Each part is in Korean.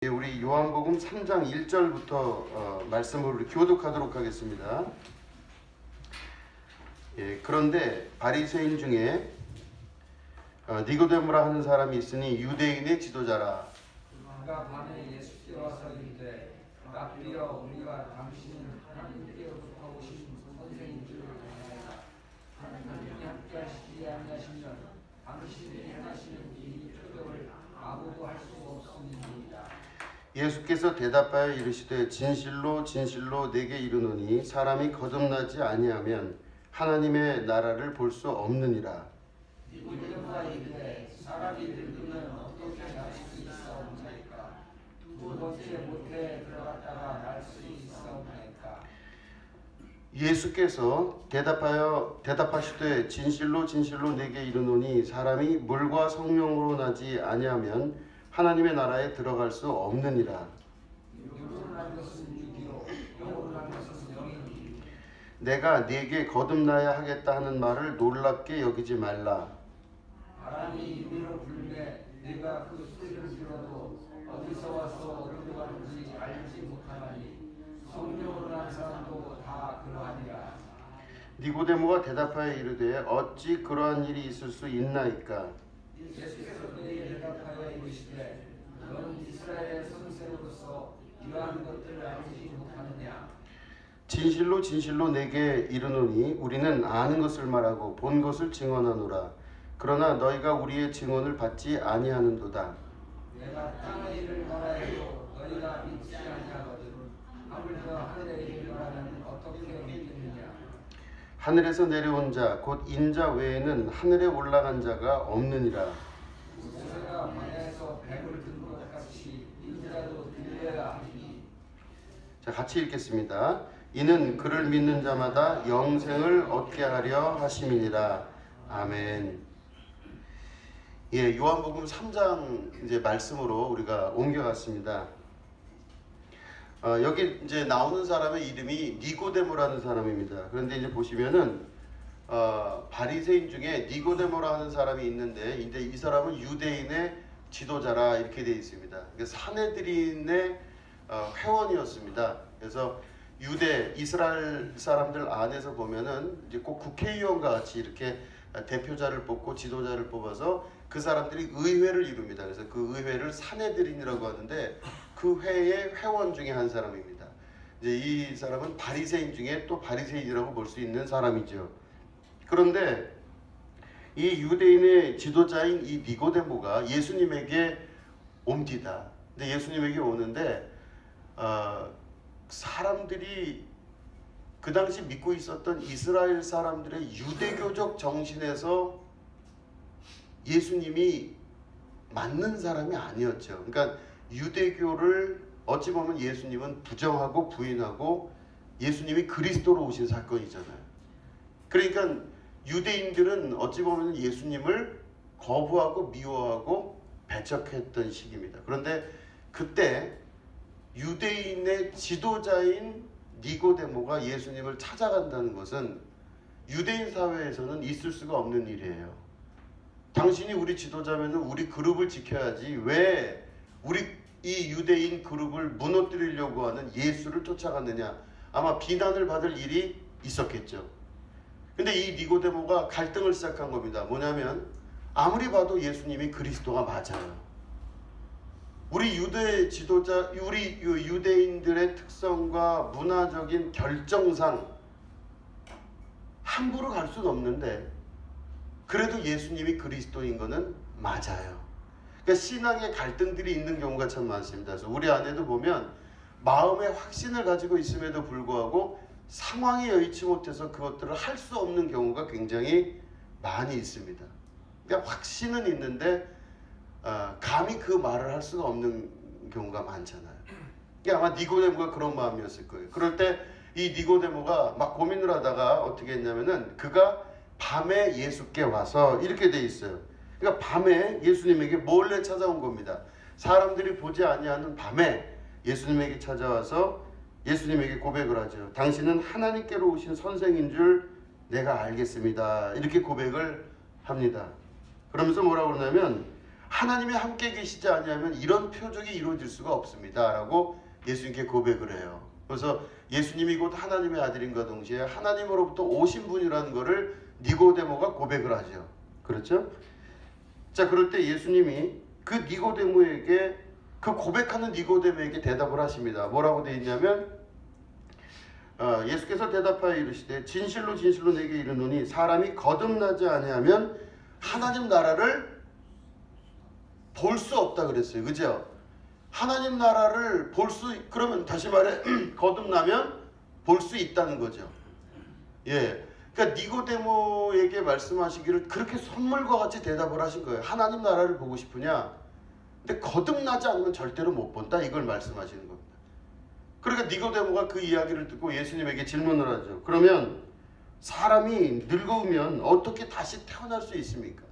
우리 요한복음 3장 1절부터 말씀을 우리 교독하도록 하겠습니다. 그런데 바리새인 중에 니고데모라 하는 사람이 있으니 유대인의 지도자라. 그가 밤에 예수께 와서 이르되 라삐여, 우리가 당신은 하나님께로부터 오신 선생인 줄 알나이다. 하나님이 함께하시지 아니하시면 당신이 행하시는 이 표적을 아무도 할 수 없음이니이다. 예수께서 대답하여 이르시되 진실로 진실로 내게 이르노니 사람이 거듭나지 아니하면 하나님의 나라를 볼 수 없느니라. 니고데모가 이르되 사람이 늙으면 어떻게 날 수 있사옵나이까? 두 번째 모태에 들어갔다가 날 수 있사옵나이까? 예수께서 대답하시되 진실로 진실로 내게 이르노니 사람이 물과 성령으로 나지 아니하면 하나님의 나라에 들어갈 수 없느니라. 육으로 난 것은 육이요 영으로 난 것은 영이니. 내가 네게 거듭나야 하겠다 하는 말을 놀랍게 여기지 말라. 바람이 임의로 불매 네가 그 소리를 들어도 어디서 와서 어디로 가는지 알지 못하나니 성령으로 난 사람도 다 그러하니라. 니고데모가 대답하여 이르되 어찌 그러한 일이 있을 수 있나이까? 예수께서 그에게 대답하여 이르시되 너는 이스라엘의 선생으로서 이러한 것들을 알지 못하느냐? 진실로 진실로 내게 이르노니 우리는 아는 것을 말하고 본 것을 증언하노라. 그러나 너희가 우리의 증언을 받지 아니하는도다. 내가 땅의 일을 말하여도 너희가 믿지 아니하거든 하물며 하늘의 일을 말하면 어떻게 믿겠느냐? 하늘에서 내려온 자 곧 인자 외에는 하늘에 올라간 자가 없느니라. 모세가 광야에서 뱀을 든 것 같이 인자도 들려야 하니. 자, 같이 읽겠습니다. 이는 그를 믿는 자마다 영생을 얻게 하려 하심이니라. 아멘. 요한복음 3장 이제 말씀으로 우리가 옮겨갔습니다. 여기 이제 나오는 사람의 이름이 니고데모라는 사람입니다. 그런데 이제 보시면은 바리새인 중에 니고데모라 하는 사람이 있는데 이제 이 사람은 유대인의 지도자라 이렇게 되어 있습니다. 사내들인의 회원이었습니다. 그래서 유대 이스라엘 사람들 안에서 보면은 이제 꼭 국회의원과 같이 이렇게 대표자를 뽑고 지도자를 뽑아서 그 사람들이 의회를 이룹니다. 그래서 그 의회를 사내들인이라고 하는데 그 회의 회원 중에 한 사람입니다. 이제 이 사람은 바리새인 중에 또 바리새인이라고 볼 수 있는 사람이죠. 그런데 이 유대인의 지도자인 이 니고데모가 예수님에게 옵니다. 근데 예수님에게 오는데 사람들이 그 당시 믿고 있었던 이스라엘 사람들의 유대교적 정신에서 예수님이 맞는 사람이 아니었죠. 그러니까 유대교를 어찌 보면 예수님은 부정하고 부인하고 예수님이 그리스도로 오신 사건이잖아요. 그러니까 유대인들은 어찌 보면 예수님을 거부하고 미워하고 배척했던 시기입니다. 그런데 그때 유대인의 지도자인 니고데모가 예수님을 찾아간다는 것은 유대인 사회에서는 있을 수가 없는 일이에요. 당신이 우리 지도자면은 우리 그룹을 지켜야지 왜 우리 이 유대인 그룹을 무너뜨리려고 하는 예수를 쫓아갔느냐, 아마 비난을 받을 일이 있었겠죠. 근데 이 니고데모가 갈등을 시작한 겁니다. 뭐냐면 아무리 봐도 예수님이 그리스도가 맞아요. 우리 유대 지도자, 우리 유대인들의 특성과 문화적인 결정상 함부로 갈 수는 없는데 그래도 예수님이 그리스도인 거는 맞아요. 그러니까 신앙의 갈등들이 있는 경우가 참 많습니다. 그래서 우리 안에도 보면 마음의 확신을 가지고 있음에도 불구하고 상황이 여의치 못해서 그것들을 할 수 없는 경우가 굉장히 많이 있습니다. 그러니까 확신은 있는데 감히 그 말을 할 수가 없는 경우가 많잖아요. 그러니까 아마 니고데모가 그런 마음이었을 거예요. 그럴 때 이 니고데모가 막 고민을 하다가 어떻게 했냐면은 그가 밤에 예수께 와서 이렇게 돼 있어요. 그러니까 밤에 예수님에게 몰래 찾아온 겁니다. 사람들이 보지 아니하는 밤에 예수님에게 찾아와서 예수님에게 고백을 하죠. 당신은 하나님께로 오신 선생인 줄 내가 알겠습니다. 이렇게 고백을 합니다. 그러면서 뭐라고 그러냐면 하나님이 함께 계시지 않으면 이런 표적이 이루어질 수가 없습니다 라고 예수님께 고백을 해요. 그래서 예수님이 곧 하나님의 아들인과 동시에 하나님으로부터 오신 분이라는 것을 니고데모가 고백을 하죠. 그렇죠? 자, 그럴 때 예수님이 그 니고데모에게, 그 고백하는 니고데모에게 대답을 하십니다. 뭐라고 되어 있냐면 예수께서 대답하여 이르시되 진실로 진실로 내게 이르노니 사람이 거듭나지 아니하면 하나님 나라를 볼 수 없다 그랬어요. 그죠? 하나님 나라를 그러면 다시 말해 거듭나면 볼 수 있다는 거죠. 예. 그러니까 니고데모에게 말씀하시기를 그렇게 선물과 같이 대답을 하신 거예요. 하나님 나라를 보고 싶으냐? 근데 거듭나지 않으면 절대로 못 본다. 이걸 말씀하시는 겁니다. 그러니까 니고데모가 그 이야기를 듣고 예수님에게 질문을 하죠. 그러면 사람이 늙으면 어떻게 다시 태어날 수 있습니까?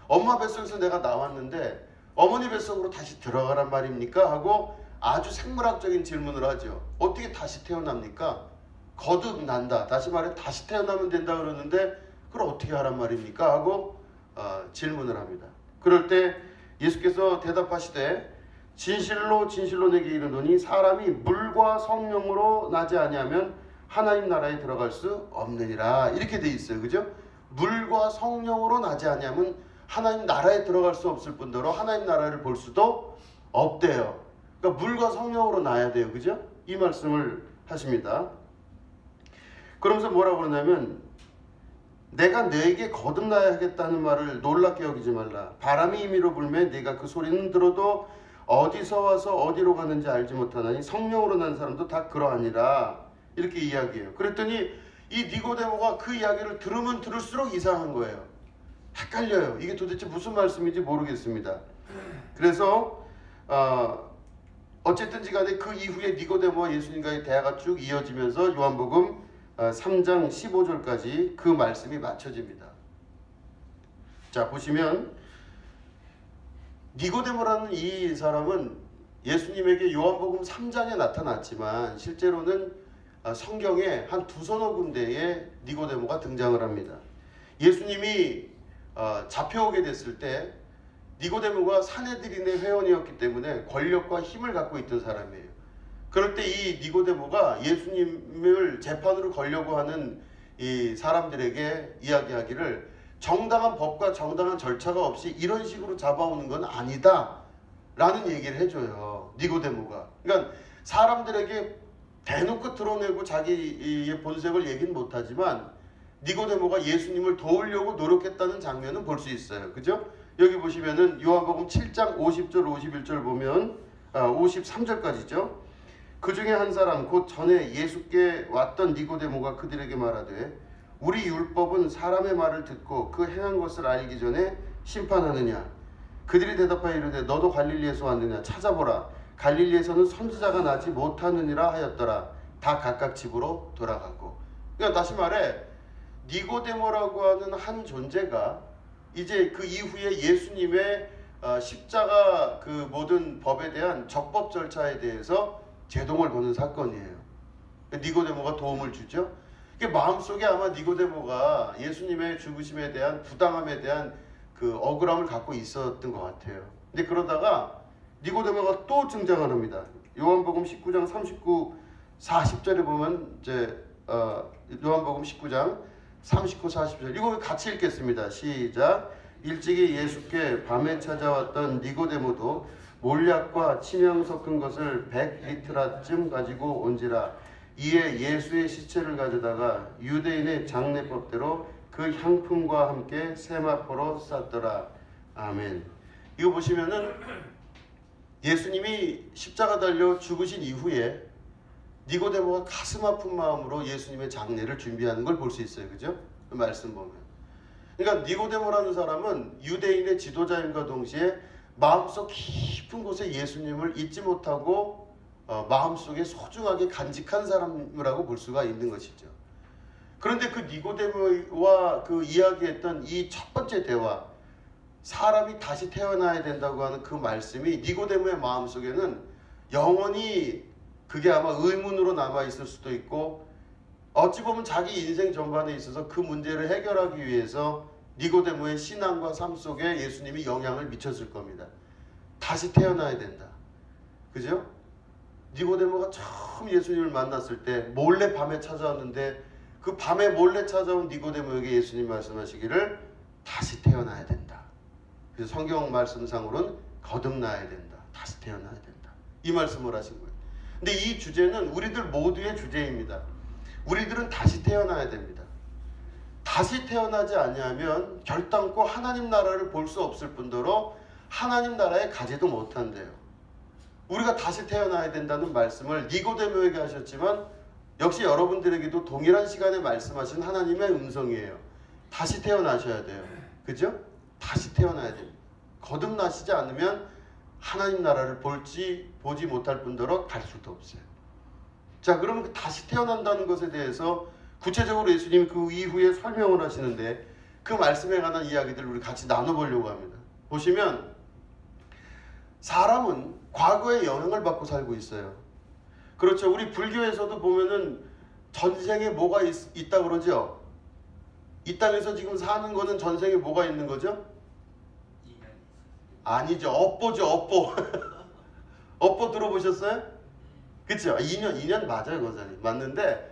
엄마 뱃속에서 내가 나왔는데 어머니 뱃속으로 다시 들어가란 말입니까? 하고 아주 생물학적인 질문을 하죠. 어떻게 다시 태어납니까? 거듭난다. 다시 말해 다시 태어나면 된다 그러는데 그걸 어떻게 하란 말입니까? 하고 질문을 합니다. 그럴 때 예수께서 대답하시되 진실로 진실로 내게 이르노니 사람이 물과 성령으로 나지 아니하면 하나님 나라에 들어갈 수 없느니라. 이렇게 돼 있어요. 그죠? 물과 성령으로 나지 아니하면 하나님 나라에 들어갈 수 없을 뿐더러 하나님 나라를 볼 수도 없대요. 그러니까 물과 성령으로 나야 돼요. 그죠? 이 말씀을 하십니다. 그러면서 뭐라고 그러냐면 내가 너에게 거듭나야 하겠다는 말을 놀랍게 여기지 말라. 바람이 임의로 불면 네가 그 소리는 들어도 어디서 와서 어디로 가는지 알지 못하나니 성령으로 난 사람도 다 그러하니라. 이렇게 이야기해요. 그랬더니 이 니고데모가 그 이야기를 들으면 들을수록 이상한 거예요. 헷갈려요. 이게 도대체 무슨 말씀인지 모르겠습니다. 그래서 어쨌든지 간에 그 이후에 니고데모와 예수님과의 대화가 쭉 이어지면서 요한복음 3장 15절까지 그 말씀이 맞춰집니다. 자, 보시면 니고데모라는 이 사람은 예수님에게 요한복음 3장에 나타났지만 실제로는 성경에 한 두서너 군데에 니고데모가 등장을 합니다. 예수님이 잡혀오게 됐을 때 니고데모가 사내들인의 회원이었기 때문에 권력과 힘을 갖고 있던 사람이에요. 그럴 때 이 니고데모가 예수님을 재판으로 걸려고 하는 이 사람들에게 이야기하기를 정당한 법과 정당한 절차가 없이 이런 식으로 잡아오는 건 아니다 라는 얘기를 해줘요. 니고데모가. 그러니까 사람들에게 대놓고 드러내고 자기의 본색을 얘기는 못하지만 니고데모가 예수님을 도우려고 노력했다는 장면은 볼 수 있어요. 그죠? 여기 보시면은 요한복음 7장 50절 51절 보면 53절까지죠. 그 중에 한 사람 곧 전에 예수께 왔던 니고데모가 그들에게 말하되 우리 율법은 사람의 말을 듣고 그 행한 것을 알기 전에 심판하느냐. 그들이 대답하여 이르되 너도 갈릴리에서 왔느냐. 찾아보라. 갈릴리에서는 선지자가 나지 못하느니라 하였더라. 다 각각 집으로 돌아가고. 그러니까 다시 말해 니고데모라고 하는 한 존재가 이제 그 이후에 예수님의 십자가 그 모든 법에 대한 적법 절차에 대해서 제동을 거는 사건이에요. 니고데모가 도움을 주죠. 마음속에 아마 니고데모가 예수님의 죽으심에 대한 부당함에 대한 그 억울함을 갖고 있었던 것 같아요. 근데 그러다가 니고데모가 또 등장을 합니다. 요한복음 19장 39, 40절에 보면 이제 요한복음 19장 39, 40절 이거 같이 읽겠습니다. 시작. 일찍이 예수께 밤에 찾아왔던 니고데모도 몰약과 침향 섞은 것을 100리트라쯤 가지고 온지라. 이에 예수의 시체를 가져다가 유대인의 장례법대로 그 향품과 함께 세마포로 쌌더라. 아멘. 이거 보시면은 예수님이 십자가 달려 죽으신 이후에 니고데모가 가슴 아픈 마음으로 예수님의 장례를 준비하는 걸 볼 수 있어요. 그죠? 그 말씀 보면. 그러니까 니고데모라는 사람은 유대인의 지도자임과 동시에 마음속 깊은 곳에 예수님을 잊지 못하고 마음속에 소중하게 간직한 사람이라고 볼 수가 있는 것이죠. 그런데 그 니고데모와 그 이야기했던 이 첫 번째 대화, 사람이 다시 태어나야 된다고 하는 그 말씀이 니고데모의 마음속에는 영원히 그게 아마 의문으로 남아있을 수도 있고 어찌 보면 자기 인생 전반에 있어서 그 문제를 해결하기 위해서 니고데모의 신앙과 삶 속에 예수님이 영향을 미쳤을 겁니다. 다시 태어나야 된다. 그죠? 니고데모가 처음 예수님을 만났을 때 몰래 밤에 찾아왔는데 그 밤에 몰래 찾아온 니고데모에게 예수님 말씀하시기를 다시 태어나야 된다. 그래서 성경 말씀상으로는 거듭나야 된다. 다시 태어나야 된다. 이 말씀을 하신 거예요. 근데 이 주제는 우리들 모두의 주제입니다. 우리들은 다시 태어나야 됩니다. 다시 태어나지 아니하면 결단코 하나님 나라를 볼 수 없을 뿐더러 하나님 나라에 가지도 못한대요. 우리가 다시 태어나야 된다는 말씀을 니고데모에게 하셨지만 역시 여러분들에게도 동일한 시간에 말씀하신 하나님의 음성이에요. 다시 태어나셔야 돼요. 그죠? 다시 태어나야 됩니다. 거듭나시지 않으면 하나님 나라를 보지 못할 뿐더러 갈 수도 없어요. 자, 그러면 그 다시 태어난다는 것에 대해서 구체적으로 예수님이 그 이후에 설명을 하시는데 그 말씀에 관한 이야기들을 우리 같이 나눠보려고 합니다. 보시면 사람은 과거의 영향을 받고 살고 있어요. 그렇죠. 우리 불교에서도 보면은 전생에 뭐가 있다 그러죠. 이 땅에서 지금 사는 거는 전생에 뭐가 있는 거죠? 아니죠. 업보죠. 업보. 업보 들어보셨어요? 그렇죠. 인연 맞아요. 거자니 맞는데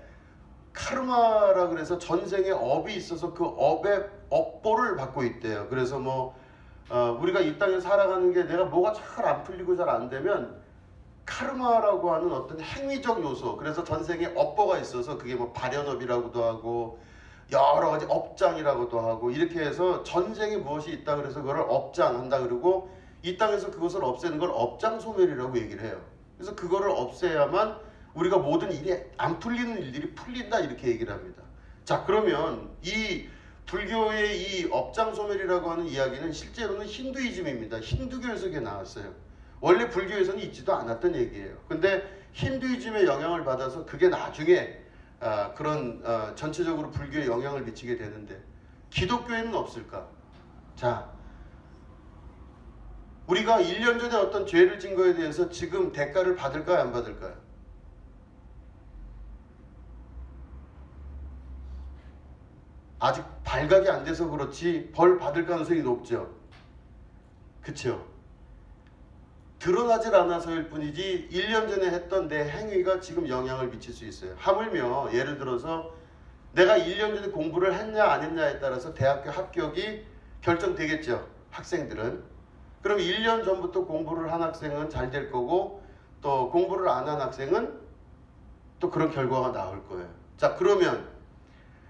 카르마라 그래서 전생에 업이 있어서 그 업의 업보를 받고 있대요. 그래서 우리가 이 땅에 살아가는 게 내가 뭐가 잘 안 풀리고 잘 안 되면 카르마라고 하는 어떤 행위적 요소, 그래서 전생에 업보가 있어서 그게 발현업이라고도 하고 여러 가지 업장이라고도 하고 이렇게 해서 전생에 무엇이 있다 그래서 그걸 업장한다 그러고 이 땅에서 그것을 없애는 걸 업장소멸이라고 얘기를 해요. 그래서 그거를 없애야만 우리가 모든 일이 안 풀리는 일들이 풀린다 이렇게 얘기를 합니다. 자, 그러면 이 불교의 이 업장소멸이라고 하는 이야기는 실제로는 힌두이즘입니다. 힌두교에서 그게 나왔어요. 원래 불교에서는 있지도 않았던 얘기예요. 근데 힌두이즘의 영향을 받아서 그게 나중에 전체적으로 불교에 영향을 미치게 되는데 기독교에는 없을까? 자, 우리가 1년 전에 어떤 죄를 진 거에 대해서 지금 대가를 받을까요? 안 받을까요? 아직 발각이 안 돼서 그렇지 벌 받을 가능성이 높죠. 그쵸? 드러나질 않아서일 뿐이지 1년 전에 했던 내 행위가 지금 영향을 미칠 수 있어요. 하물며 예를 들어서 내가 1년 전에 공부를 했냐 안 했냐에 따라서 대학교 합격이 결정되겠죠. 학생들은. 그럼 1년 전부터 공부를 한 학생은 잘 될 거고 또 공부를 안 한 학생은 또 그런 결과가 나올 거예요. 자, 그러면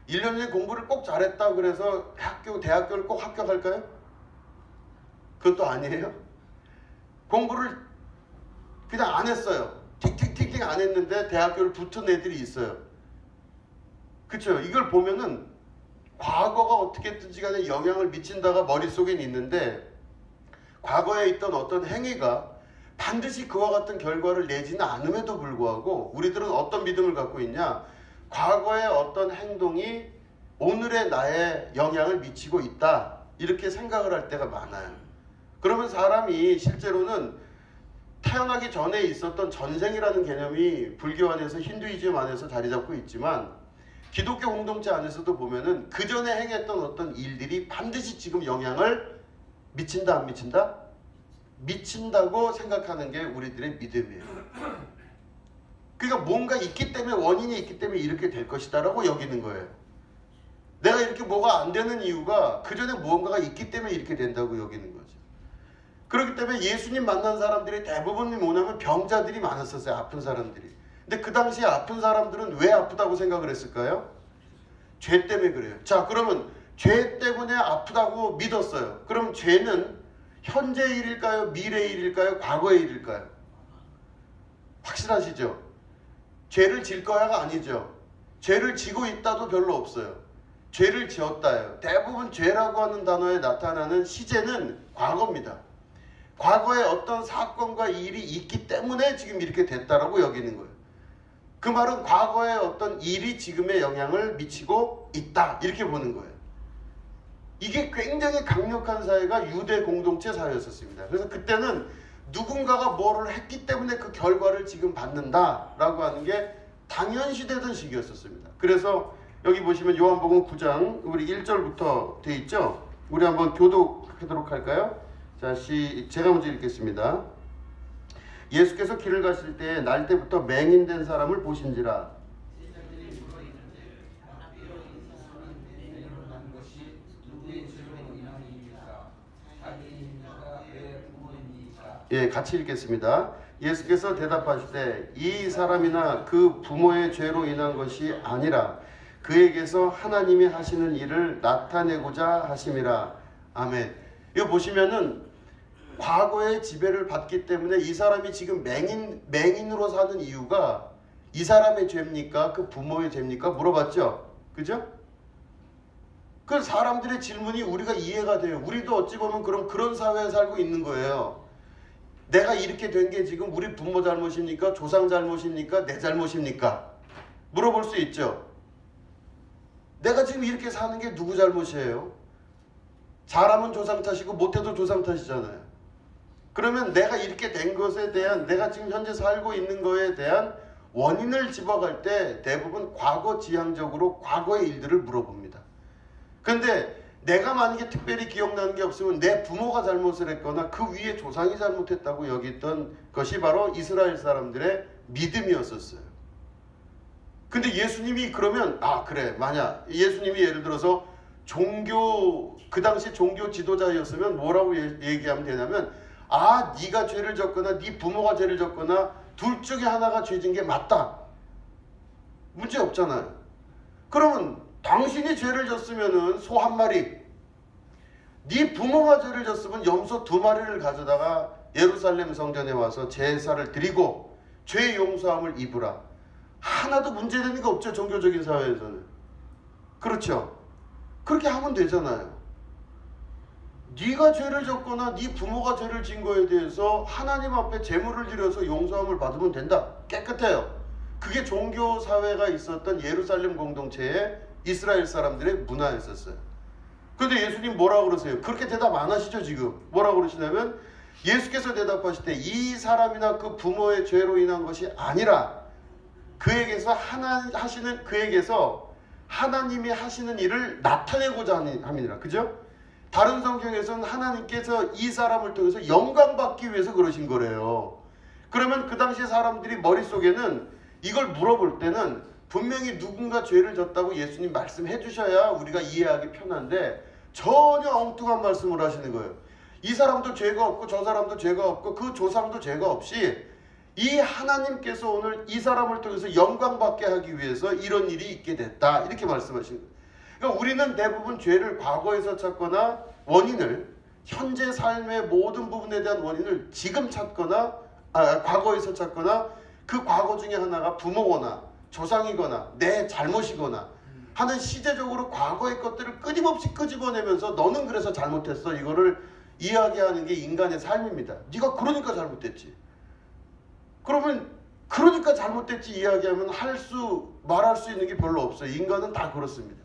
1년 전에 공부를 꼭 잘했다 그래서 대학교를 꼭 합격할까요? 그것도 아니에요. 공부를 그냥 안 했어요. 틱틱틱틱 안 했는데 대학교를 붙은 애들이 있어요. 그쵸? 이걸 보면은 과거가 어떻게든지 간에 영향을 미친다가 머릿속엔 있는데 과거에 있던 어떤 행위가 반드시 그와 같은 결과를 내지는 않음에도 불구하고 우리들은 어떤 믿음을 갖고 있냐? 과거의 어떤 행동이 오늘의 나에 영향을 미치고 있다 이렇게 생각을 할 때가 많아요. 그러면 사람이 실제로는 태어나기 전에 있었던 전생이라는 개념이 불교 안에서 힌두이즘 안에서 자리 잡고 있지만 기독교 공동체 안에서도 보면은 그 전에 행했던 어떤 일들이 반드시 지금 영향을 미친다 안 미친다? 미친다고 생각하는 게 우리들의 믿음이에요. 그러니까 뭔가 있기 때문에 원인이 있기 때문에 이렇게 될 것이다 라고 여기는 거예요. 내가 이렇게 뭐가 안 되는 이유가 그 전에 무언가가 있기 때문에 이렇게 된다고 여기는 거죠. 그렇기 때문에 예수님 만난 사람들이 대부분이 뭐냐면 병자들이 많았었어요. 아픈 사람들이. 근데 그 당시에 아픈 사람들은 왜 아프다고 생각을 했을까요? 죄 때문에 그래요. 자, 그러면 죄 때문에 아프다고 믿었어요. 그럼 죄는 현재의 일일까요? 미래의 일일까요? 과거의 일일까요? 확실하시죠? 죄를 질 거야가 아니죠. 죄를 지고 있다도 별로 없어요. 죄를 지었다예요. 대부분 죄라고 하는 단어에 나타나는 시제는 과거입니다. 과거에 어떤 사건과 일이 있기 때문에 지금 이렇게 됐다라고 여기는 거예요. 그 말은 과거에 어떤 일이 지금의 영향을 미치고 있다 이렇게 보는 거예요. 이게 굉장히 강력한 사회가 유대 공동체 사회였었습니다. 그래서 그때는 누군가가 뭐를 했기 때문에 그 결과를 지금 받는다라고 하는 게 당연시되던 시기였었습니다. 그래서 여기 보시면 요한복음 9장 우리 1절부터 돼 있죠. 우리 한번 교독하도록 할까요? 자, 제가 먼저 읽겠습니다. 예수께서 길을 가실 때 날 때부터 맹인된 사람을 보신지라. 예, 같이 읽겠습니다. 예수께서 대답하시되 이 사람이나 그 부모의 죄로 인한 것이 아니라 그에게서 하나님이 하시는 일을 나타내고자 하심이라. 아멘. 이거 보시면은 과거의 지배를 받기 때문에 이 사람이 지금 맹인으로 사는 이유가 이 사람의 죄입니까? 그 부모의 죄입니까? 물어봤죠? 그죠? 그 사람들의 질문이 우리가 이해가 돼요. 우리도 어찌 보면 그런 사회에 살고 있는 거예요. 내가 이렇게 된 게 지금 우리 부모 잘못입니까? 조상 잘못입니까? 내 잘못입니까? 물어볼 수 있죠. 내가 지금 이렇게 사는 게 누구 잘못이에요? 잘하면 조상 탓이고 못해도 조상 탓이잖아요. 그러면 내가 이렇게 된 것에 대한, 내가 지금 현재 살고 있는 거에 대한 원인을 집어갈 때 대부분 과거 지향적으로 과거의 일들을 물어봅니다. 그런데 내가 만약에 특별히 기억나는 게 없으면 내 부모가 잘못을 했거나 그 위에 조상이 잘못했다고 여겼던 것이 바로 이스라엘 사람들의 믿음이었었어요. 근데 예수님이 그러면 그래, 만약 예수님이 예를 들어서 그 당시 종교 지도자였으면 뭐라고 얘기하면 되냐면 네가 죄를 졌거나 네 부모가 죄를 졌거나 둘 중에 하나가 죄진 게 맞다. 문제 없잖아요. 그러면 당신이 죄를 졌으면은 소 한 마리, 네 부모가 죄를 졌으면 염소 2마리를 가져다가 예루살렘 성전에 와서 제사를 드리고 죄 용서함을 입으라. 하나도 문제되는 게 없죠. 종교적인 사회에서는. 그렇죠. 그렇게 하면 되잖아요. 네가 죄를 졌거나 네 부모가 죄를 진 거에 대해서 하나님 앞에 제물을 드려서 용서함을 받으면 된다. 깨끗해요. 그게 종교 사회가 있었던 예루살렘 공동체의 이스라엘 사람들의 문화였었어요. 그런데 예수님 뭐라고 그러세요? 그렇게 대답 안 하시죠 지금. 뭐라고 그러시냐면 예수께서 대답하실 때 이 사람이나 그 부모의 죄로 인한 것이 아니라 그에게서 하나님이 하시는 일을 나타내고자 함이니라. 그죠? 다른 성경에서는 하나님께서 이 사람을 통해서 영광받기 위해서 그러신 거래요. 그러면 그 당시 사람들이 머릿속에는 이걸 물어볼 때는 분명히 누군가 죄를 졌다고 예수님 말씀해 주셔야 우리가 이해하기 편한데 전혀 엉뚱한 말씀을 하시는 거예요. 이 사람도 죄가 없고 저 사람도 죄가 없고 그 조상도 죄가 없이 이 하나님께서 오늘 이 사람을 통해서 영광받게 하기 위해서 이런 일이 있게 됐다. 이렇게 말씀하시는 거예요. 그러니까 우리는 대부분 죄를 과거에서 찾거나 원인을 현재 삶의 모든 부분에 대한 원인을 지금 찾거나 과거에서 찾거나 그 과거 중에 하나가 부모거나 조상이거나 내 잘못이거나 하는 시대적으로 과거의 것들을 끊임없이 끄집어내면서 너는 그래서 잘못했어 이거를 이야기하는 게 인간의 삶입니다. 네가 그러니까 잘못됐지. 그러면 그러니까 잘못됐지 이야기하면 말할 수 있는 게 별로 없어요. 인간은 다 그렇습니다.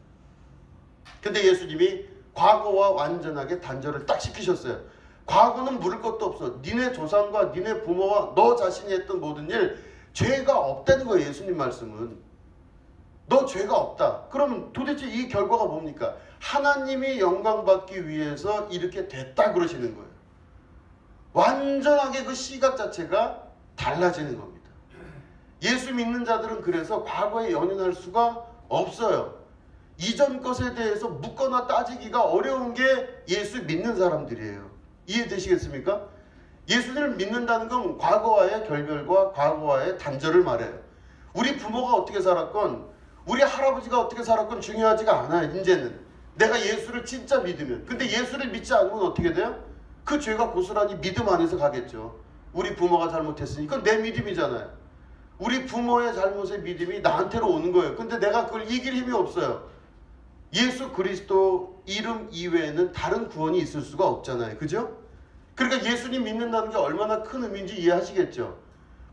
근데 예수님이 과거와 완전하게 단절을 딱 시키셨어요. 과거는 물을 것도 없어. 니네 조상과 니네 부모와 너 자신이 했던 모든 일 죄가 없다는 거예요. 예수님 말씀은. 너 죄가 없다. 그러면 도대체 이 결과가 뭡니까? 하나님이 영광받기 위해서 이렇게 됐다 그러시는 거예요. 완전하게 그 시각 자체가 달라지는 겁니다. 예수 믿는 자들은 그래서 과거에 연연할 수가 없어요. 이전 것에 대해서 묻거나 따지기가 어려운 게 예수 믿는 사람들이에요. 이해되시겠습니까? 예수를 믿는다는 건 과거와의 결별과 과거와의 단절을 말해요. 우리 부모가 어떻게 살았건 우리 할아버지가 어떻게 살았건 중요하지가 않아요. 이제는 내가 예수를 진짜 믿으면. 근데 예수를 믿지 않으면 어떻게 돼요? 그 죄가 고스란히 믿음 안에서 가겠죠. 우리 부모가 잘못했으니까 내 믿음이잖아요. 우리 부모의 잘못의 믿음이 나한테로 오는 거예요. 근데 내가 그걸 이길 힘이 없어요. 예수 그리스도 이름 이외에는 다른 구원이 있을 수가 없잖아요. 그죠? 그러니까 예수님 믿는다는 게 얼마나 큰 의미인지 이해하시겠죠?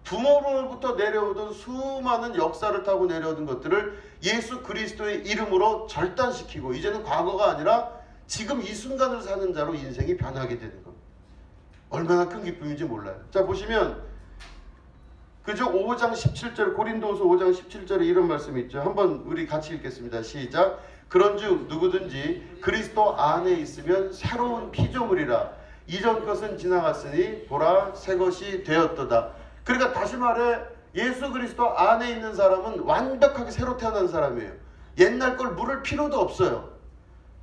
부모로부터 내려오던 수많은 역사를 타고 내려오던 것들을 예수 그리스도의 이름으로 절단시키고 이제는 과거가 아니라 지금 이 순간을 사는 자로 인생이 변하게 되는 겁니다. 얼마나 큰 기쁨인지 몰라요. 자 보시면 그죠? 5장 17절 고린도후서 5장 17절에 이런 말씀이 있죠. 한번 우리 같이 읽겠습니다. 시작. 그런즉 누구든지 그리스도 안에 있으면 새로운 피조물이라. 이전 것은 지나갔으니 보라 새 것이 되었도다. 그러니까 다시 말해 예수 그리스도 안에 있는 사람은 완벽하게 새로 태어난 사람이에요. 옛날 걸 물을 필요도 없어요.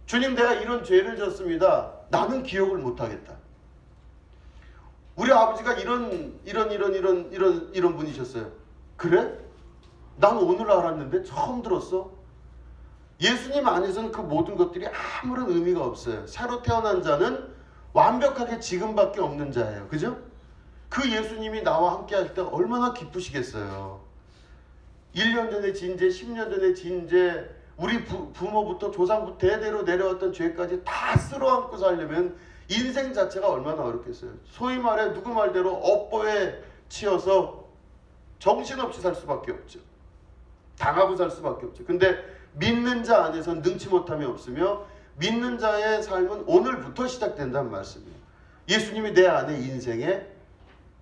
주님, 내가 이런 죄를 졌습니다. 나는 기억을 못하겠다. 우리 아버지가 이런 분이셨어요. 그래? 난 오늘 알았는데 처음 들었어. 예수님 안에서는 그 모든 것들이 아무런 의미가 없어요. 새로 태어난 자는 완벽하게 지금밖에 없는 자예요. 그죠? 그 예수님이 나와 함께 할 때 얼마나 기쁘시겠어요. 1년 전에 진 죄, 10년 전에 진 죄, 우리 부모부터 조상부터 대대로 내려왔던 죄까지 다 쓸어안고 살려면 인생 자체가 얼마나 어렵겠어요. 소위 말해 누구 말대로 업보에 치여서 정신없이 살 수밖에 없죠. 당하고 살 수밖에 없죠. 근데 믿는 자 안에서는 능치 못함이 없으며 믿는 자의 삶은 오늘부터 시작된다는 말씀이에요. 예수님이 내 안에 인생에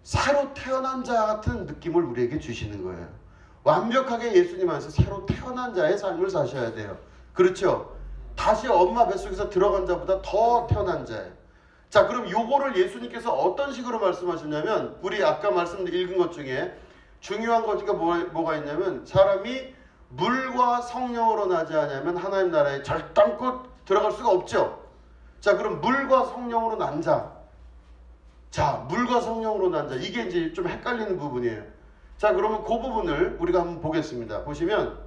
새로 태어난 자 같은 느낌을 우리에게 주시는 거예요. 완벽하게 예수님 안에서 새로 태어난 자의 삶을 사셔야 돼요. 그렇죠? 다시 엄마 뱃속에서 들어간 자보다 더 태어난 자예요. 자, 그럼 요거를 예수님께서 어떤 식으로 말씀하셨냐면, 우리 아까 읽은 것 중에 중요한 것이 뭐가 있냐면, 사람이 물과 성령으로 나지 않으면 하나님 나라에 절단코 들어갈 수가 없죠. 자, 그럼 물과 성령으로 난 자. 자, 물과 성령으로 난 자. 이게 이제 좀 헷갈리는 부분이에요. 자, 그러면 그 부분을 우리가 한번 보겠습니다. 보시면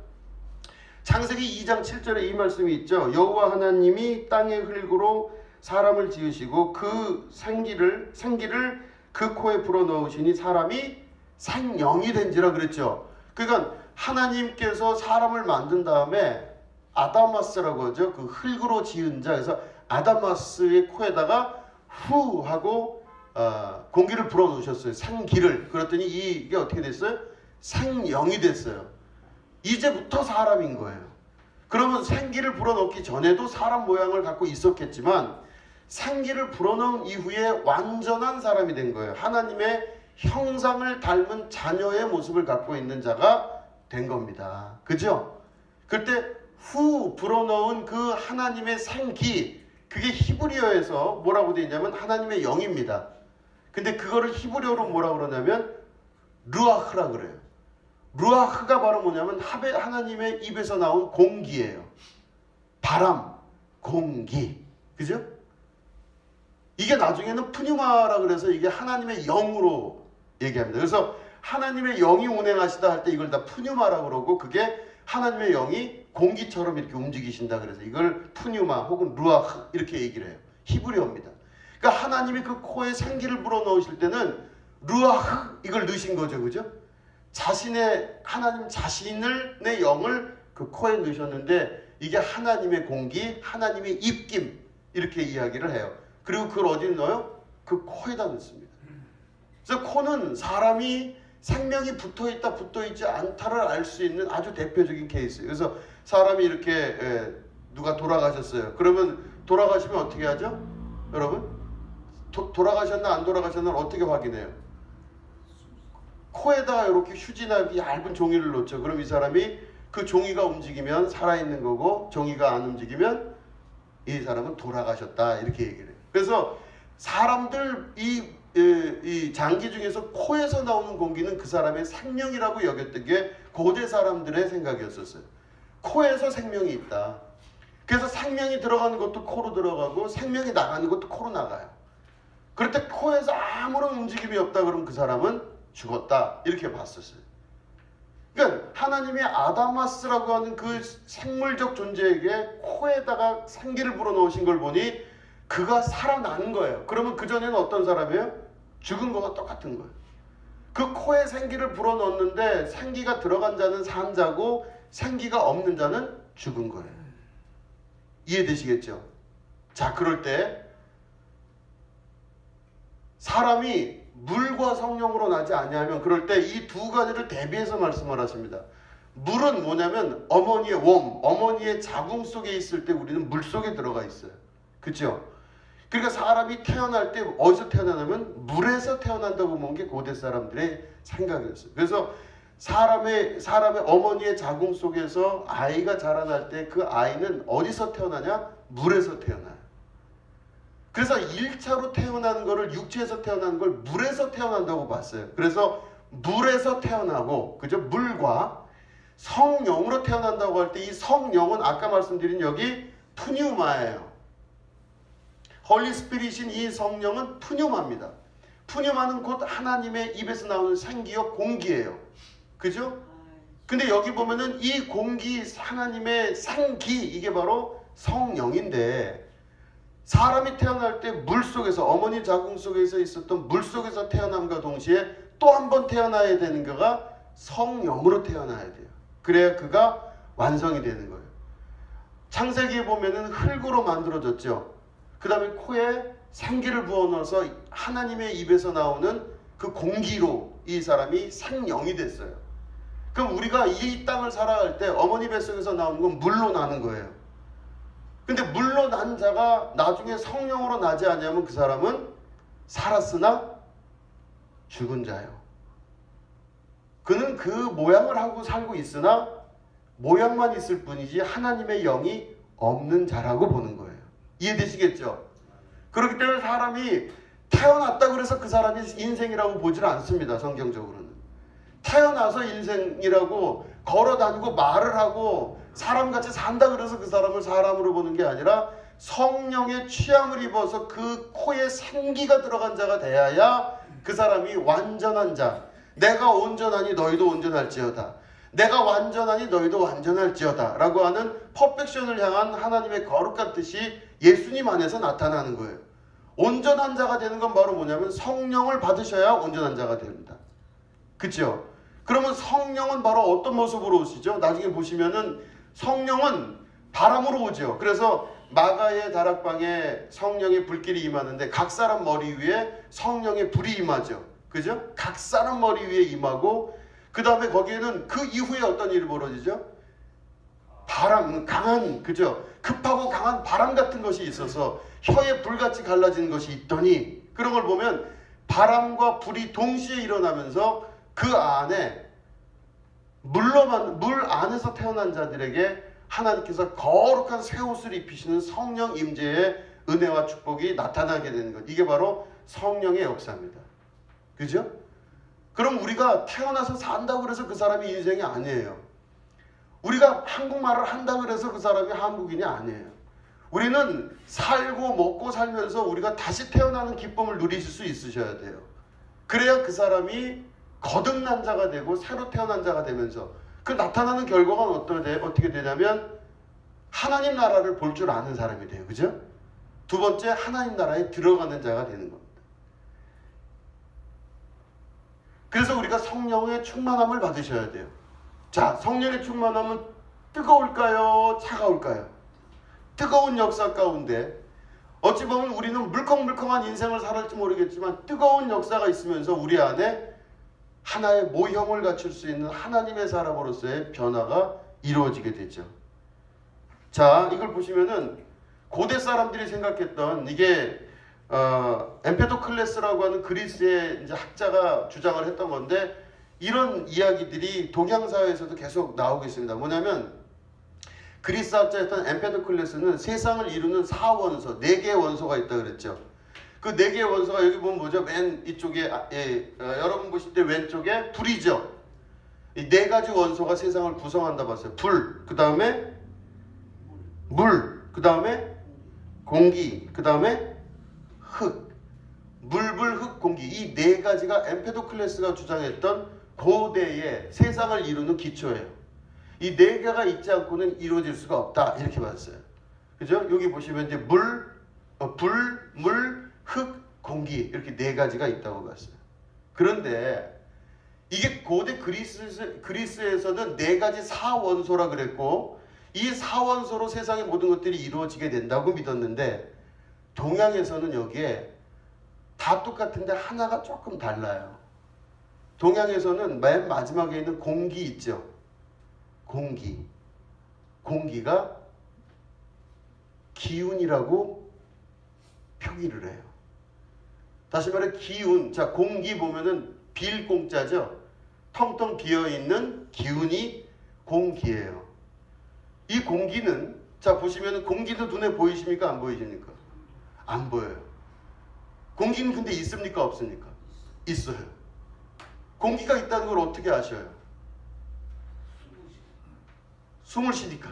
창세기 2장 7절에 이 말씀이 있죠. 여호와 하나님이 땅의 흙으로 사람을 지으시고 그 생기를 그 코에 불어넣으시니 사람이 생영이 된지라 그랬죠. 그러니까 하나님께서 사람을 만든 다음에 아다마스라고 하죠. 그 흙으로 지은 자. 그래서 아다마스의 코에다가 후 하고 공기를 불어넣으셨어요. 생기를. 그랬더니 이게 어떻게 됐어요? 생영이 됐어요. 이제부터 사람인 거예요. 그러면 생기를 불어넣기 전에도 사람 모양을 갖고 있었겠지만 생기를 불어넣은 이후에 완전한 사람이 된 거예요. 하나님의 형상을 닮은 자녀의 모습을 갖고 있는 자가 된 겁니다. 그죠? 그때 후 불어넣은 그 하나님의 생기, 그게 히브리어에서 뭐라고 되어 있냐면 하나님의 영입니다. 근데 그거를 히브리어로 뭐라고 그러냐면 루아흐라 그래요. 루아흐가 바로 뭐냐면 하나님의 입에서 나온 공기예요. 바람, 공기. 그죠? 이게 나중에는 푸뉴마라 그래서 이게 하나님의 영으로 얘기합니다. 그래서 하나님의 영이 운행하시다 할 때 이걸 다 푸뉴마라 그러고, 그게 하나님의 영이 공기처럼 이렇게 움직이신다 그래서 이걸 푸뉴마 혹은 루아흐 이렇게 얘기를 해요. 히브리어입니다. 그러니까 하나님이 그 코에 생기를 불어넣으실 때는 루아흐 이걸 넣으신 거죠. 그죠? 하나님 자신을 내 영을 그 코에 넣으셨는데 이게 하나님의 공기, 하나님의 입김 이렇게 이야기를 해요. 그리고 그걸 어디 넣어요? 그 코에다 넣습니다. 그래서 코는 사람이 생명이 붙어있다 붙어있지 않다를 알 수 있는 아주 대표적인 케이스예요. 그래서 사람이 이렇게 누가 돌아가셨어요. 그러면 돌아가시면 어떻게 하죠? 여러분? 돌아가셨나 안 돌아가셨나 어떻게 확인해요? 코에다 이렇게 휴지나 얇은 종이를 놓죠. 그럼 이 사람이 그 종이가 움직이면 살아있는 거고 종이가 안 움직이면 이 사람은 돌아가셨다 이렇게 얘기를 해요. 그래서 사람들 이 장기 중에서 코에서 나오는 공기는 그 사람의 생명이라고 여겼던 게 고대 사람들의 생각이었었어요. 코에서 생명이 있다. 그래서 생명이 들어가는 것도 코로 들어가고 생명이 나가는 것도 코로 나가요. 그럴 때 코에서 아무런 움직임이 없다 그러면 그 사람은 죽었다 이렇게 봤었어요. 그러니까 하나님의 아다마스라고 하는 그 생물적 존재에게 코에다가 생기를 불어넣으신 걸 보니 그가 살아나는 거예요. 그러면 그전에는 어떤 사람이에요? 죽은 거가 똑같은 거예요. 그 코에 생기를 불어넣는데 생기가 들어간 자는 산 자고 생기가 없는 자는 죽은 거예요. 이해되시겠죠? 자, 그럴 때 사람이 물과 성령으로 나지 아니하면 그럴 때 이 두 가지를 대비해서 말씀을 하십니다. 물은 뭐냐면 어머니의 웜, 어머니의 자궁 속에 있을 때 우리는 물 속에 들어가 있어요. 그렇죠? 그러니까 사람이 태어날 때 어디서 태어나냐면 물에서 태어난다고 본 게 고대 사람들의 생각이었어요. 그래서 사람의 어머니의 자궁 속에서 아이가 자라날 때 그 아이는 어디서 태어나냐? 물에서 태어나요. 그래서 1차로 태어나는 거를 육체에서 태어나는 걸 물에서 태어난다고 봤어요. 그래서 물에서 태어나고, 그죠? 물과 성령으로 태어난다고 할 때 이 성령은 아까 말씀드린 여기 푸뉴마예요. 홀리 스피릿인 이 성령은 푸뉴마입니다. 푸뉴마는 곧 하나님의 입에서 나오는 생기요 공기예요. 그죠? 근데 여기 보면은 이 공기, 하나님의 생기, 이게 바로 성령인데, 사람이 태어날 때 물속에서, 어머니 자궁 속에서 있었던 물속에서 태어남과 동시에 또 한 번 태어나야 되는 거가 성령으로 태어나야 돼요. 그래야 그가 완성이 되는 거예요. 창세기에 보면은 흙으로 만들어졌죠. 그 다음에 코에 생기를 부어넣어서 하나님의 입에서 나오는 그 공기로 이 사람이 생령이 됐어요. 그럼 우리가 이 땅을 살아갈 때 어머니 뱃속에서 나오는 건 물로 나는 거예요. 근데 물로 난 자가 나중에 성령으로 나지 않냐면 그 사람은 살았으나 죽은 자요. 그는 그 모양을 하고 살고 있으나 모양만 있을 뿐이지 하나님의 영이 없는 자라고 보는 거예요. 이해되시겠죠? 그렇기 때문에 사람이 태어났다 그래서 그 사람이 인생이라고 보지는 않습니다. 성경적으로는. 태어나서 인생이라고 걸어다니고 말을 하고 사람같이 산다 그래서 그 사람을 사람으로 보는 게 아니라 성령의 취함을 입어서 그 코에 생기가 들어간 자가 되어야 그 사람이 완전한 자. 내가 온전하니 너희도 온전할지어다. 내가 완전하니 너희도 완전할지어다 라고 하는 퍼펙션을 향한 하나님의 거룩한 뜻이 예수님 안에서 나타나는 거예요. 온전한 자가 되는 건 바로 뭐냐면 성령을 받으셔야 온전한 자가 됩니다. 그렇죠? 그러면 성령은 바로 어떤 모습으로 오시죠? 나중에 보시면은 성령은 바람으로 오죠. 그래서 마가의 다락방에 성령의 불길이 임하는데 각 사람 머리 위에 성령의 불이 임하죠. 그죠? 각 사람 머리 위에 임하고 그 다음에 거기에는 그 이후에 어떤 일이 벌어지죠? 바람, 강한, 그죠? 급하고 강한 바람 같은 것이 있어서 혀에 불같이 갈라지는 것이 있더니 그런 걸 보면 바람과 불이 동시에 일어나면서 그 안에 물 안에서 태어난 자들에게 하나님께서 거룩한 새 옷을 입히시는 성령 임재의 은혜와 축복이 나타나게 되는 것. 이게 바로 성령의 역사입니다. 그죠? 그럼 우리가 태어나서 산다고 그래서 그 사람이 인생이 아니에요. 우리가 한국말을 한다고 그래서 그 사람이 한국인이 아니에요. 우리는 살고 먹고 살면서 우리가 다시 태어나는 기쁨을 누리실 수 있으셔야 돼요. 그래야 그 사람이 거듭난 자가 되고 새로 태어난 자가 되면서 그 나타나는 결과가 어떻게 되냐면 하나님 나라를 볼 줄 아는 사람이 돼요. 그죠? 두 번째, 하나님 나라에 들어가는 자가 되는 겁니다. 그래서 우리가 성령의 충만함을 받으셔야 돼요. 자, 성령의 충만함은 뜨거울까요? 차가울까요? 뜨거운 역사 가운데 어찌 보면 우리는 물컹물컹한 인생을 살았을지 모르겠지만 뜨거운 역사가 있으면서 우리 안에 하나의 모형을 갖출 수 있는 하나님의 사람으로서의 변화가 이루어지게 되죠. 자, 이걸 보시면은 고대 사람들이 생각했던 이게 엠페도클레스라고 하는 그리스의 이제 학자가 주장을 했던 건데 이런 이야기들이 동양사회에서도 계속 나오고 있습니다. 뭐냐면 그리스 학자였던 엠페도클레스는 세상을 이루는 4원소, 4개의 원소가 있다 그랬죠. 그 4개의 원소가 여기 보면 뭐죠? 맨 이쪽에 여러분 보실 때 왼쪽에 불이죠. 이 4가지 원소가 세상을 구성한다 봤어요. 불, 그 다음에 물, 그 다음에 공기, 그 다음에 흙. 물, 불, 흙, 공기. 이 4가지가 엠페도클레스가 주장했던 고대의 세상을 이루는 기초예요. 이 4개가 있지 않고는 이루어질 수가 없다. 이렇게 봤어요. 그죠? 여기 보시면 이제 물, 불, 물, 흙, 공기 이렇게 4가지가 있다고 봤어요. 그런데 이게 고대 그리스에서는 4가지 사원소라 그랬고 이 사원소로 세상의 모든 것들이 이루어지게 된다고 믿었는데 동양에서는 여기에 다 똑같은데 하나가 조금 달라요. 동양에서는 맨 마지막에 있는 공기 있죠. 공기가 기운이라고 표기를 해요. 다시 말해 기운. 자, 공기 보면은 빌 공자죠. 텅텅 비어있는 기운이 공기예요. 이 공기는 자 보시면 공기도 눈에 보이십니까? 안 보이십니까? 안 보여요. 공기는 근데 있습니까? 없습니까? 있어요. 공기가 있다는 걸 어떻게 아셔요? 숨을 쉬니까.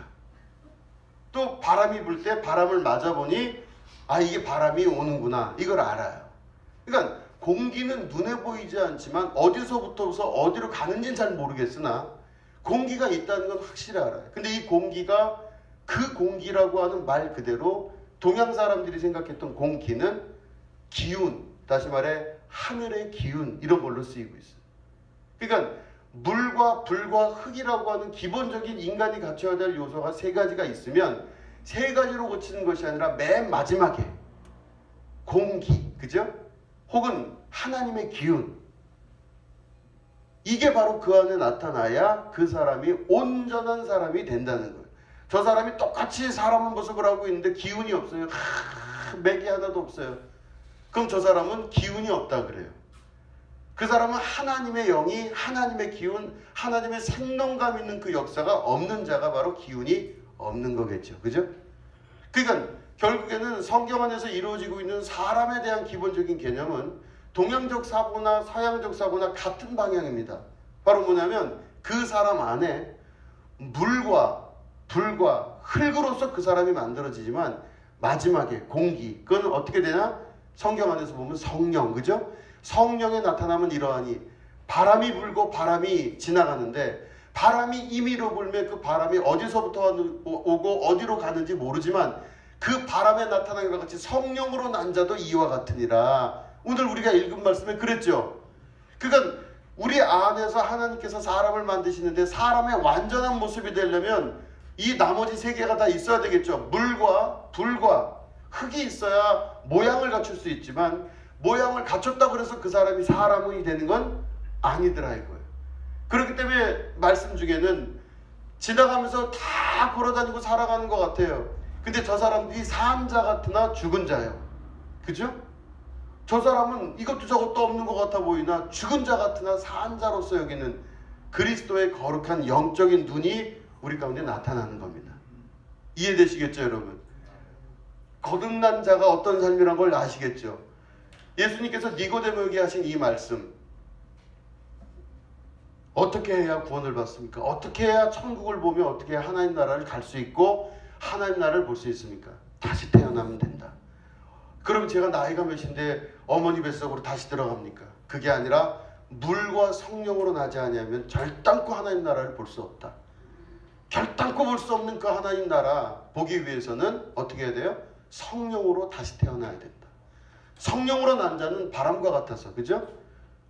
또 바람이 불 때 바람을 맞아보니 아 이게 바람이 오는구나 이걸 알아요. 그러니까 공기는 눈에 보이지 않지만 어디서부터서 어디로 가는지는 잘 모르겠으나 공기가 있다는 건 확실히 알아요. 근데 이 공기가 그 공기라고 하는 말 그대로 동양 사람들이 생각했던 공기는 기운, 다시 말해 하늘의 기운 이런 걸로 쓰이고 있어요. 그러니까 물과 불과 흙이라고 하는 기본적인 인간이 갖춰야 될 요소가 세 가지가 있으면 세 가지로 고치는 것이 아니라 맨 마지막에 공기, 그죠? 혹은 하나님의 기운. 이게 바로 그 안에 나타나야 그 사람이 온전한 사람이 된다는 거예요. 저 사람이 똑같이 사람의 모습을 하고 있는데 기운이 없어요. 맥이 하나도 없어요. 그럼 저 사람은 기운이 없다 그래요. 그 사람은 하나님의 영이, 하나님의 기운, 하나님의 생동감 있는 그 역사가 없는 자가 바로 기운이 없는 거겠죠. 그죠? 그러니까 결국에는 성경 안에서 이루어지고 있는 사람에 대한 기본적인 개념은 동양적 사고나 서양적 사고나 같은 방향입니다. 바로 뭐냐면 그 사람 안에 물과 불과 흙으로서 그 사람이 만들어지지만 마지막에 공기, 그건 어떻게 되나? 성경 안에서 보면 성령, 그죠? 성령에 나타나면 이러하니 바람이 불고 바람이 지나가는데 바람이 임의로 불면 그 바람이 어디서부터 오고 어디로 가는지 모르지만 그 바람에 나타나는 것 같이 성령으로 난 자도 이와 같으니라. 오늘 우리가 읽은 말씀에 그랬죠. 그러니까 우리 안에서 하나님께서 사람을 만드시는데 사람의 완전한 모습이 되려면 이 나머지 세 개가 다 있어야 되겠죠. 물과 불과 흙이 있어야 모양을 갖출 수 있지만 모양을 갖췄다고 그래서 그 사람이 사람이 되는 건 아니더라 이거예요. 그렇기 때문에 말씀 중에는 지나가면서 다 걸어다니고 살아가는 것 같아요. 근데 저 사람들이 산 자 같으나 죽은 자예요. 그죠? 저 사람은 이것도 저것도 없는 것 같아 보이나 죽은 자 같으나 산 자로서 여기는 그리스도의 거룩한 영적인 눈이 우리 가운데 나타나는 겁니다. 이해되시겠죠 여러분? 거듭난 자가 어떤 삶이란 걸 아시겠죠? 예수님께서 니고데모에게 하신 이 말씀, 어떻게 해야 구원을 받습니까? 어떻게 해야 천국을 보며 어떻게 해야 하나님 나라를 갈 수 있고 하나님 나라를 볼 수 있습니까? 다시 태어나면 된다. 그러면 제가 나이가 몇인데 어머니 뱃속으로 다시 들어갑니까? 그게 아니라 물과 성령으로 나지 아니하면 결단코 하나님 나라를 볼 수 없다. 결단코 볼 수 없는 그 하나님 나라 보기 위해서는 어떻게 해야 돼요? 성령으로 다시 태어나야 된다. 성령으로 난 자는 바람과 같아서, 그죠?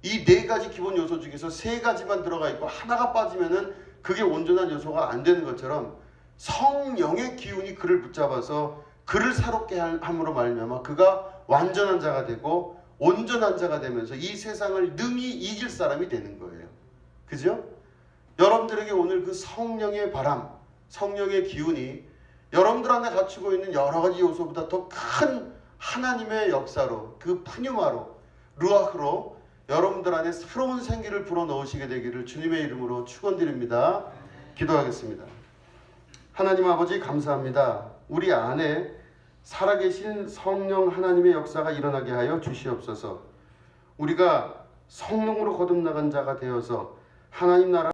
이 네 가지 기본 요소 중에서 세 가지만 들어가 있고 하나가 빠지면은 그게 온전한 요소가 안 되는 것처럼 성령의 기운이 그를 붙잡아서 그를 새롭게 함으로 말미암아 그가 완전한 자가 되고 온전한 자가 되면서 이 세상을 능히 이길 사람이 되는 거예요. 그죠? 여러분들에게 오늘 그 성령의 바람, 성령의 기운이 여러분들 안에 갖추고 있는 여러 가지 요소보다 더 큰 하나님의 역사로, 그 푸뉴마로, 루아흐로 여러분들 안에 새로운 생기를 불어넣으시게 되기를 주님의 이름으로 축원드립니다. 기도하겠습니다. 하나님 아버지 감사합니다. 우리 안에 살아계신 성령 하나님의 역사가 일어나게 하여 주시옵소서. 우리가 성령으로 거듭나간 자가 되어서 하나님 나라